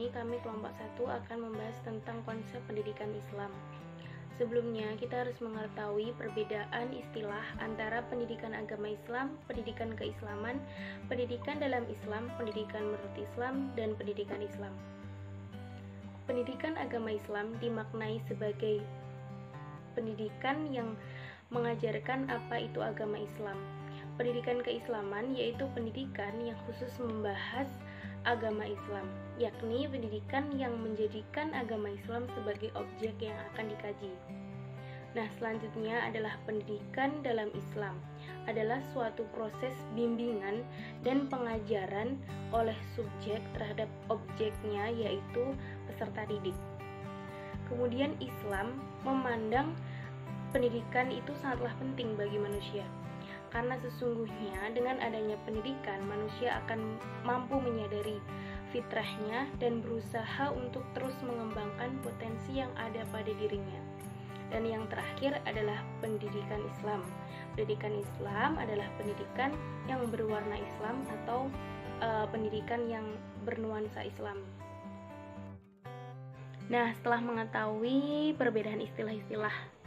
ini kami kelompok 1 akan membahas tentang konsep pendidikan Islam. Sebelumnya, kita harus mengetahui perbedaan istilah antara pendidikan agama Islam, pendidikan keislaman, pendidikan dalam Islam, pendidikan menurut Islam, dan pendidikan Islam. Pendidikan agama Islam dimaknai sebagai pendidikan yang mengajarkan apa itu agama Islam. Pendidikan keislaman yaitu pendidikan yang khusus membahas agama Islam, yakni pendidikan yang menjadikan agama Islam sebagai objek yang akan dikaji. Nah, selanjutnya adalah pendidikan dalam Islam, adalah suatu proses bimbingan dan pengajaran oleh subjek terhadap objeknya, yaitu peserta didik. Kemudian Islam memandang pendidikan itu sangatlah penting bagi manusia. Karena sesungguhnya dengan adanya pendidikan, manusia akan mampu menyadari fitrahnya dan berusaha untuk terus mengembangkan potensi yang ada pada dirinya. Dan yang terakhir adalah pendidikan Islam. Pendidikan Islam adalah pendidikan yang berwarna Islam atau pendidikan yang bernuansa Islam. Nah, setelah mengetahui perbedaan istilah-istilah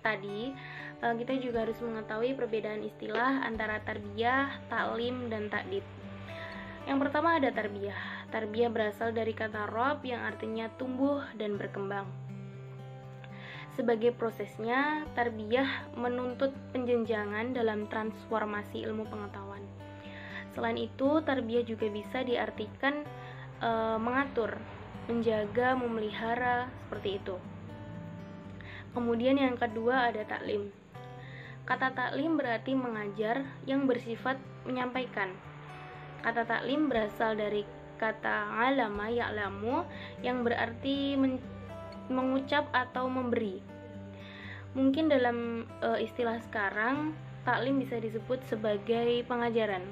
tadi, kita juga harus mengetahui perbedaan istilah antara tarbiyah, taklim, dan takdib. Yang pertama ada tarbiyah. Tarbiyah berasal dari kata rob yang artinya tumbuh dan berkembang. Sebagai prosesnya, tarbiyah menuntut penjenjangan dalam transformasi ilmu pengetahuan. Selain itu, tarbiyah juga bisa diartikan mengatur, menjaga, memelihara, seperti itu. Kemudian yang kedua ada taklim. Kata taklim berarti mengajar yang bersifat menyampaikan. Kata taklim berasal dari kata alama ya'lamu yang berarti mengucap atau memberi. Mungkin dalam istilah sekarang, taklim bisa disebut sebagai pengajaran.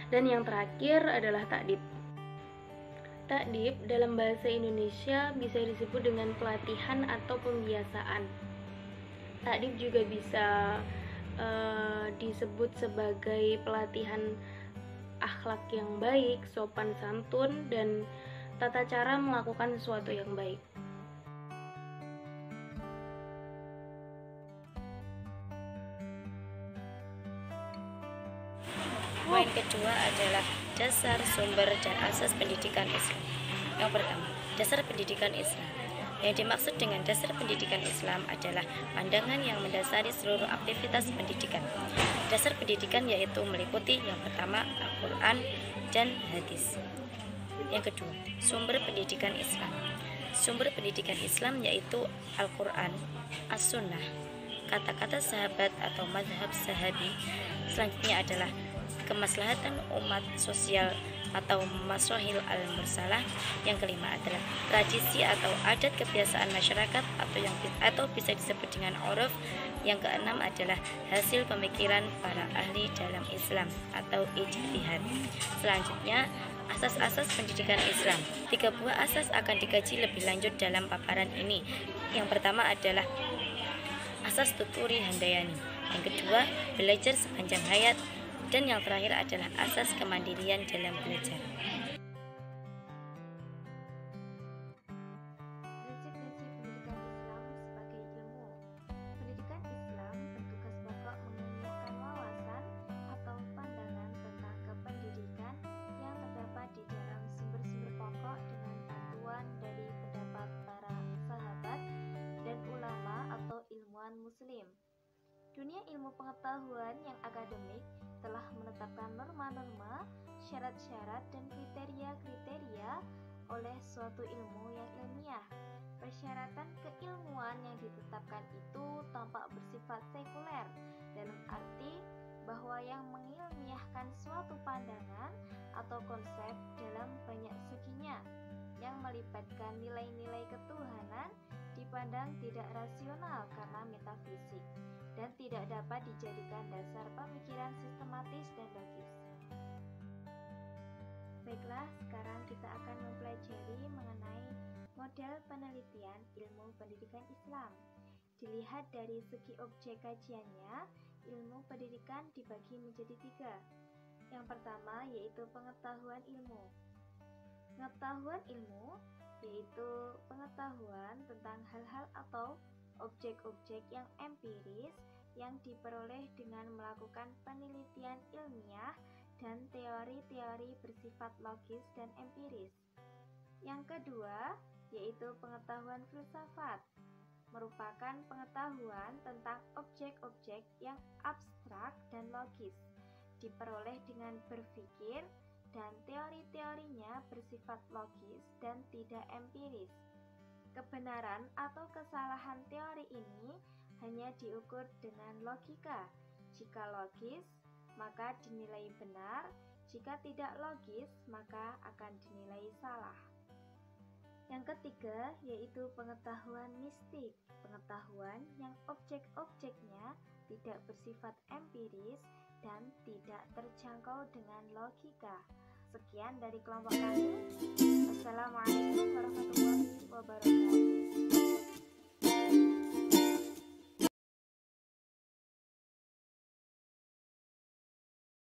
Dan yang terakhir adalah takdib. Takdib dalam bahasa Indonesia bisa disebut dengan pelatihan atau pembiasaan. Takdib juga bisa disebut sebagai pelatihan akhlak yang baik, sopan santun, dan tata cara melakukan sesuatu yang baik. Poin kedua adalah dasar, sumber, dan asas pendidikan Islam. Yang pertama, dasar pendidikan Islam. Yang dimaksud dengan dasar pendidikan Islam adalah pandangan yang mendasari seluruh aktivitas pendidikan. Dasar pendidikan yaitu meliputi yang pertama Al-Quran dan hadis. Yang kedua, sumber pendidikan Islam. Sumber pendidikan Islam yaitu Al-Quran, As-Sunnah, kata-kata sahabat atau mazhab sahabi. Selanjutnya adalah kemaslahatan umat sosial atau maslahil al-mursalah. Yang kelima adalah tradisi atau adat kebiasaan masyarakat atau bisa disebut dengan uruf. Yang keenam adalah hasil pemikiran para ahli dalam Islam atau ijtihad. Selanjutnya asas-asas pendidikan Islam. 3 buah asas akan dikaji lebih lanjut dalam paparan ini. Yang pertama adalah asas tuturi handayani. Yang kedua, belajar sepanjang hayat. Dan yang terakhir adalah asas kemandirian dalam belajar. Prinsip-prinsip pendidikan Islam sebagai ilmu. Pendidikan Islam bertugas pokok mengilmukan wawasan atau pandangan tentang kependidikan yang terdapat di dalam sumber-sumber pokok dengan bantuan dari pendapat para sahabat dan ulama atau ilmuwan muslim. Dunia ilmu pengetahuan yang akademik telah menetapkan norma-norma, syarat-syarat, dan kriteria-kriteria oleh suatu ilmu yang ilmiah. Persyaratan keilmuan yang ditetapkan itu tampak bersifat sekuler, dalam arti bahwa yang mengilmiahkan suatu pandangan atau konsep dalam banyak seginya, yang melibatkan nilai-nilai ketuhanan dipandang tidak rasional karena metafisik, dan tidak dapat dijadikan dasar pemikiran sistematis dan logis. Baiklah, sekarang kita akan mempelajari mengenai model penelitian ilmu pendidikan Islam. Dilihat dari segi objek kajiannya, ilmu pendidikan dibagi menjadi 3. Yang pertama yaitu pengetahuan ilmu. Pengetahuan ilmu yaitu pengetahuan tentang hal-hal atau objek-objek yang empiris yang diperoleh dengan melakukan penelitian ilmiah dan teori-teori bersifat logis dan empiris. Yang kedua, yaitu pengetahuan filsafat, merupakan pengetahuan tentang objek-objek yang abstrak dan logis, diperoleh dengan berpikir dan teori-teorinya bersifat logis dan tidak empiris. Kebenaran atau kesalahan teori ini hanya diukur dengan logika. Jika logis, maka dinilai benar. Jika tidak logis, maka akan dinilai salah. Yang ketiga, yaitu pengetahuan mistik, pengetahuan yang objek-objeknya tidak bersifat empiris dan tidak terjangkau dengan logika. Sekian dari kelompok kami. Wassalamualaikum warahmatullahi wabarakatuh.